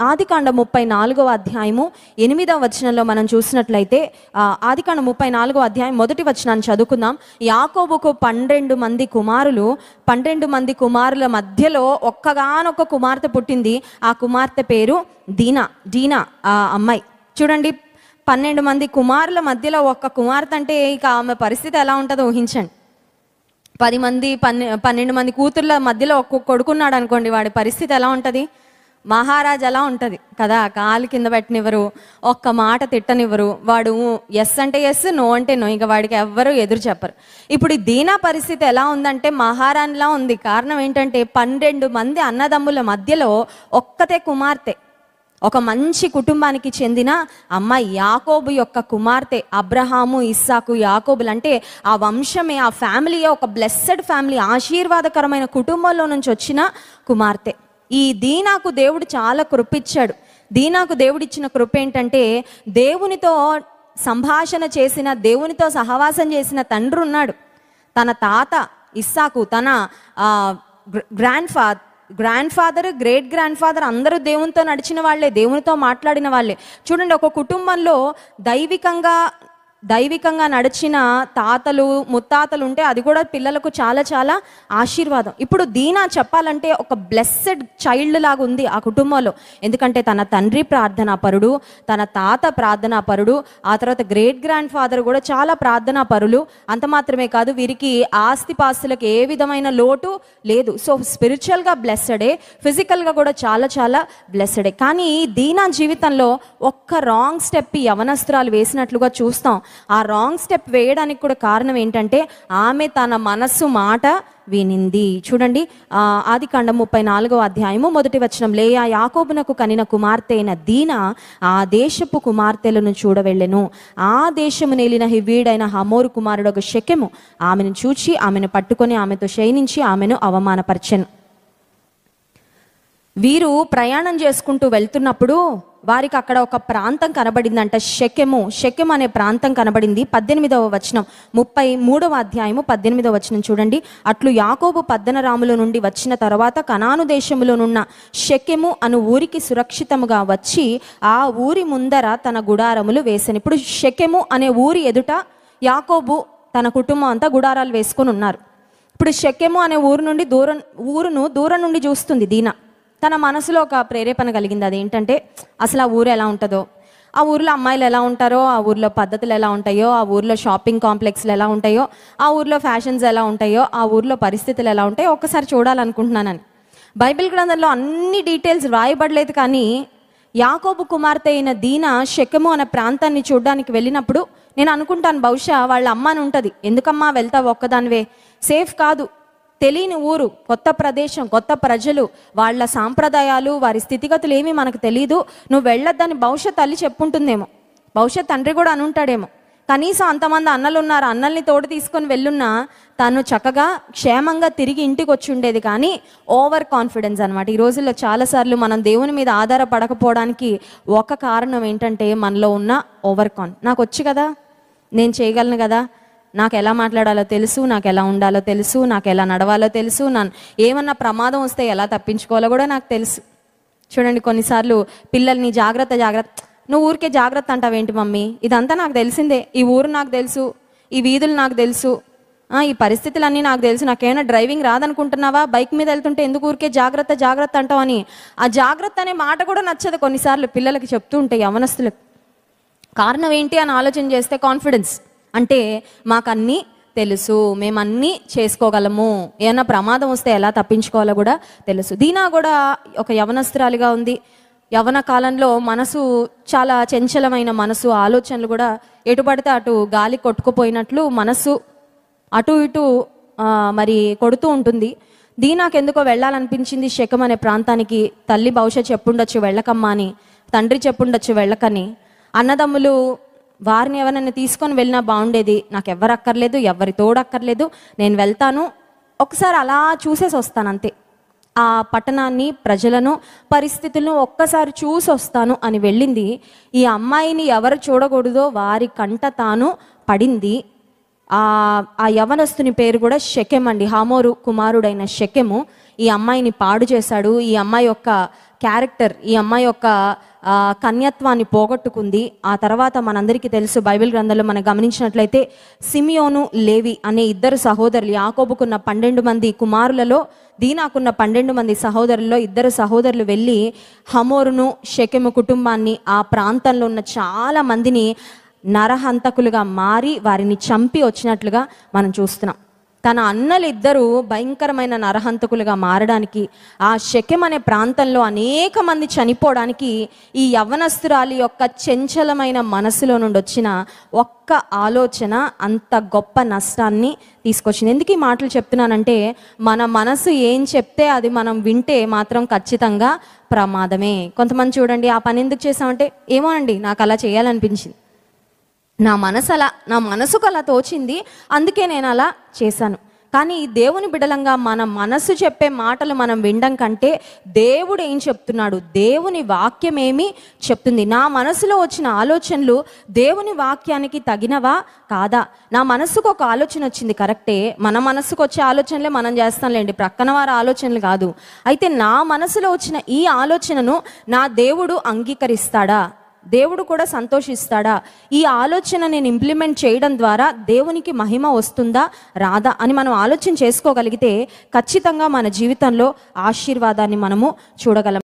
ఆదికాండం 34వ అధ్యాయము 8వ వచనంలో మనం చూసినట్లయితే, ఆదికాండం 34వ అధ్యాయం 1వ వచనాన్ని చదువుకుందాం. యాకోబుకు 12 మంది కుమారులు, 12 మంది కుమారుల మధ్యలో ఒక్కగానొక్క కుమార్తె పుట్టింది. ఆ కుమార్తె పేరు డీనా ఆ అమ్మాయి. చూడండి, 12 మంది కుమారుల మధ్యలో ఒక్క కుమార్తె అంటే ఇక ఆమె పరిస్థితి ఎలా ఉంటుందో ఊహించండి. 12 మంది కూతుర్ల మధ్యలో ఒక్క కొడుకున్నాడు అనుకోండి, వాడి పరిస్థితి ఎలా ఉంటుంది? మహారాజు ఎలా ఉంటుంది కదా. కాలు కింద పెట్టనివ్వరు, ఒక్క మాట తిట్టనివ్వరు. వాడు ఎస్ అంటే ఎస్, నో అంటే నో, ఇక వాడికి ఎవ్వరు ఎదురు చెప్పరు. ఇప్పుడు ఈ దీనా పరిస్థితి ఎలా ఉందంటే మహారాణిలా ఉంది. కారణం ఏంటంటే 12 మంది అన్నదమ్ముల మధ్యలో ఒక్కతే కుమార్తె, ఒక మంచి కుటుంబానికి చెందిన అమ్మాయి, యాకోబు యొక్క కుమార్తె. అబ్రహాము, ఇస్సాకు, యాకోబులు అంటే ఆ వంశమే, ఆ ఫ్యామిలీయే ఒక బ్లెస్సెడ్ ఫ్యామిలీ, ఆశీర్వాదకరమైన కుటుంబంలో నుంచి వచ్చిన కుమార్తె. ఈ దీనాకు దేవుడు చాలా కృపిచ్చాడు. దీనాకు దేవుడిచ్చిన కృప ఏంటంటే, దేవునితో సంభాషణ చేసిన, దేవునితో సహవాసం చేసిన తండ్రి ఉన్నాడు. తన తాత ఇస్సాకు, తన grand father, great grand father అందరూ దేవునితో నడిచిన వాళ్ళే, దేవునితో మాట్లాడిన వాళ్ళే. చూడండి, ఒక కుటుంబంలో దైవికంగా నడిచిన తాతలు, ముత్తాతలు ఉంటే అది కూడా పిల్లలకు చాలా చాలా ఆశీర్వాదం. ఇప్పుడు దీనా చెప్పాలంటే ఒక బ్లెస్సెడ్ చైల్డ్ లాగా ఉంది ఆ కుటుంబంలో. ఎందుకంటే తన తండ్రి ప్రార్థనా పరుడు, తన తాత ప్రార్థనా పరుడు, ఆ తర్వాత గ్రేట్ గ్రాండ్ ఫాదర్ కూడా చాలా ప్రార్థనా పరులు. అంత మాత్రమే కాదు, వీరికి ఆస్తిపాస్తులకు ఏ విధమైన లోటు లేదు. సో స్పిరిచువల్గా బ్లెస్సడే, ఫిజికల్గా కూడా చాలా చాలా బ్లెస్సడే. కానీ దీనా జీవితంలో ఒక్క రాంగ్ స్టెప్ యవనస్త్రాలు వేసినట్లుగా చూస్తాం. ఆ రాంగ్ స్టెప్ వేయడానికి కూడా కారణం ఏంటంటే ఆమె తన మనస్సు మాట వినింది. చూడండి, ఆదికాండం 34వ అధ్యాయము 1వ వచనం. లేయా యాకోబునకు కనిన కుమార్తె అయిన దీనా ఆ దేశపు కుమార్తెలను చూడవెళ్ళెను. ఆ దేశము నేలిన హివ్వీడైన హమోరు కుమారుడు షెకెము ఆమెను చూచి ఆమెను పట్టుకొని ఆమెతో శయనించి ఆమెను అవమానపరచెను. వీరు ప్రయాణం చేసుకుంటూ వెళ్తున్నప్పుడు వారికి అక్కడ ఒక ప్రాంతం కనబడిందంట, షెకెము అనే ప్రాంతం కనబడింది. 18వ వచనం, 33వ అధ్యాయము 18వ వచనం చూడండి. అట్లు యాకోబు పద్దనరాముల నుండి వచ్చిన తర్వాత కనాను దేశములోనున్న షెకెము అను ఊరికి సురక్షితముగా వచ్చి ఆ ఊరి ముందర తన గుడారములు వేసెను. ఇప్పుడు షెకెము అనే ఊరి ఎదుట యాకోబు తన కుటుంబం అంతా గుడారాలు వేసుకొని ఉన్నారు. ఇప్పుడు షెకెము అనే ఊరును దూరం నుండి చూస్తుంది దీనా. తన మనసులో ఒక ప్రేరేపణ కలిగింది. అదేంటంటే, అసలు ఆ ఊరు ఎలా ఉంటుందో, ఆ ఊర్లో అమ్మాయిలు ఎలా ఉంటారో, ఆ ఊర్లో పద్ధతులు ఎలా ఉంటాయో, ఆ ఊర్లో షాపింగ్ కాంప్లెక్స్లు ఎలా ఉంటాయో, ఆ ఊర్లో ఫ్యాషన్స్ ఎలా ఉంటాయో, ఆ ఊర్లో పరిస్థితులు ఎలా ఉంటాయో ఒక్కసారి చూడాలనుకుంటున్నానని. బైబిల్ గ్రంథంలో అన్ని డీటెయిల్స్ రాయబడలేదు. కానీ యాకోబు కుమార్తె అయిన దీనా షెకెము అనే ప్రాంతాన్ని చూడడానికి వెళ్ళినప్పుడు నేను అనుకుంటాను, బహుశా వాళ్ళ అమ్మ అని ఉంటుంది. ఎందుకమ్మా వెళ్తావు ఒక్కదానివే, సేఫ్ కాదు, తెలియని ఊరు, కొత్త ప్రదేశం, కొత్త ప్రజలు, వాళ్ళ సాంప్రదాయాలు, వారి స్థితిగతులు ఏమీ మనకు తెలియదు, నువ్వు వెళ్ళొద్దని బహుశా తల్లి చెప్పుంటుందేమో, బహుశా తండ్రి కూడా అనుంటాడేమో. కనీసం అంతమంది అన్నలు ఉన్నారు, అన్నల్ని తోడు తీసుకొని వెళ్ళున్నా తను చక్కగా క్షేమంగా తిరిగి ఇంటికి వచ్చి ఉండేది. కానీ ఓవర్ కాన్ఫిడెన్స్ అనమాట. ఈ రోజుల్లో చాలాసార్లు మనం దేవుని మీద ఆధారపడకపోవడానికి ఒక కారణం ఏంటంటే మనలో ఉన్న నాకు వచ్చు కదా, నేను చేయగలను కదా, నాకు ఎలా మాట్లాడాలో తెలుసు, నాకు ఎలా ఉండాలో తెలుసు, నాకు ఎలా నడవాలో తెలుసు, ఏమన్నా ప్రమాదం వస్తే ఎలా తప్పించుకోవాలో కూడా నాకు తెలుసు. చూడండి, కొన్నిసార్లు పిల్లల్ని జాగ్రత్త, నువ్వు ఊరికే జాగ్రత్త అంటావేంటి మమ్మీ, ఇదంతా నాకు తెలిసిందే, ఈ ఊరు నాకు తెలుసు, ఈ వీధులు నాకు తెలుసు, ఈ పరిస్థితులన్నీ నాకు తెలుసు, నాకేమైనా డ్రైవింగ్ రాదనుకుంటున్నావా, బైక్ మీద వెళ్తుంటే ఎందుకు ఊరికే జాగ్రత్త అంటావు అని. ఆ జాగ్రత్త అనే మాట కూడా నచ్చదు కొన్నిసార్లు పిల్లలకి చెప్తూ ఉంటాయి యవనస్తులకు. కారణం ఏంటి అని ఆలోచన చేస్తే కాన్ఫిడెన్స్. అంటే మాకన్నీ తెలుసు, మేమన్నీ చేసుకోగలము, ఏమన్నా ప్రమాదం వస్తే ఎలా తప్పించుకోవాలో కూడా తెలుసు. దీనా కూడా ఒక యవనస్తురాలిగా ఉంది. యవన కాలంలో మనసు చాలా చంచలమైన మనసు, ఆలోచనలు కూడా ఎటు పడితే అటు గాలి కొట్టుకుపోయినట్లు మనసు అటు ఇటు మరి కొడుతూ ఉంటుంది. దీనాకు ఎందుకో వెళ్ళాలనిపించింది షెకెము అనే ప్రాంతానికి. తల్లి బహుశా చెప్పుండొచ్చు వెళ్ళకమ్మా అని, తండ్రి చెప్పుండొచ్చు వెళ్ళకని. అన్నదమ్ములు వారిని ఎవరైనా తీసుకొని వెళ్ళినా బాగుండేది, నాకు ఎవరు అక్కర్లేదు, ఎవరి తోడక్కర్లేదు, నేను వెళ్తాను, ఒకసారి అలా చూసేసి వస్తాను అంతే, ఆ పట్టణాన్ని, ప్రజలను, పరిస్థితులను ఒక్కసారి చూసి వస్తాను అని వెళ్ళింది. ఈ అమ్మాయిని ఎవరు చూడకూడదో వారి కంట తాను పడింది. ఆ యవనస్తుని పేరు కూడా షెకెము అండి, హమోరు కుమారుడైన షెకెము ఈ అమ్మాయిని పాడు చేశాడు. ఈ అమ్మాయి యొక్క క్యారెక్టర్, ఈ అమ్మాయి యొక్క కన్యత్వాన్ని పోగొట్టుకుంది. ఆ తర్వాత మనందరికీ తెలుసు, బైబిల్ గ్రంథంలో మనం గమనించినట్లయితే సిమియోను, లేవి అనే ఇద్దరు సహోదరులు, యాకోబుకున్న 12 మంది కుమారులలో దీనాకున్న 12 మంది సహోదరుల్లో ఇద్దరు సహోదరులు వెళ్ళి హమోరును, షెకెము కుటుంబాన్ని, ఆ ప్రాంతంలో ఉన్న చాలా మందిని నరహంతకులుగా మారి వారిని చంపి వచ్చినట్లుగా మనం చూస్తున్నాం. తన అన్నలిద్దరూ భయంకరమైన నరహంతకులుగా మారడానికి, ఆ షెకెం అనే ప్రాంతంలో అనేక మంది చనిపోవడానికి ఈ యవ్వనస్తురాలి యొక్క చంచలమైన మనసులో నుండి వచ్చిన ఒక్క ఆలోచన అంత గొప్ప నష్టాన్ని తీసుకొచ్చింది. ఎందుకు ఈ మాటలు చెప్తున్నానంటే, మన మనసు ఏం చెప్తే అది మనం వింటే మాత్రం ఖచ్చితంగా ప్రమాదమే. కొంతమంది చూడండి, ఆ పని ఎందుకు చేసామంటే, ఏమో అండి నాకు అలా చేయాలనిపించింది, నా మనసుకు అలా తోచింది, అందుకే నేను అలా చేశాను. కానీ దేవుని బిడలంగా మన మనసు చెప్పే మాటలు మనం వినడం కంటే దేవుడు ఏం చెప్తున్నాడు, దేవుని వాక్యం ఏమి చెప్తుంది, నా మనసులో వచ్చిన ఆలోచనలు దేవుని వాక్యానికి తగినవా కాదా. నా మనసుకు ఒక ఆలోచన వచ్చింది, కరెక్టే, మన మనసుకు వచ్చే ఆలోచనలే మనం చేస్తాంలేండి, ప్రక్కన వారి ఆలోచనలు కాదు. అయితే నా మనసులో వచ్చిన ఈ ఆలోచనను నా దేవుడు అంగీకరిస్తాడా, దేవుడు కూడా సంతోషిస్తాడా, ఈ ఆలోచన నేను ఇంప్లిమెంట్ చేయడం ద్వారా దేవునికి మహిమ వస్తుందా రాదా అని మనం ఆలోచన చేసుకోగలిగితే ఖచ్చితంగా మన జీవితంలో ఆశీర్వాదాన్ని మనము చూడగలం.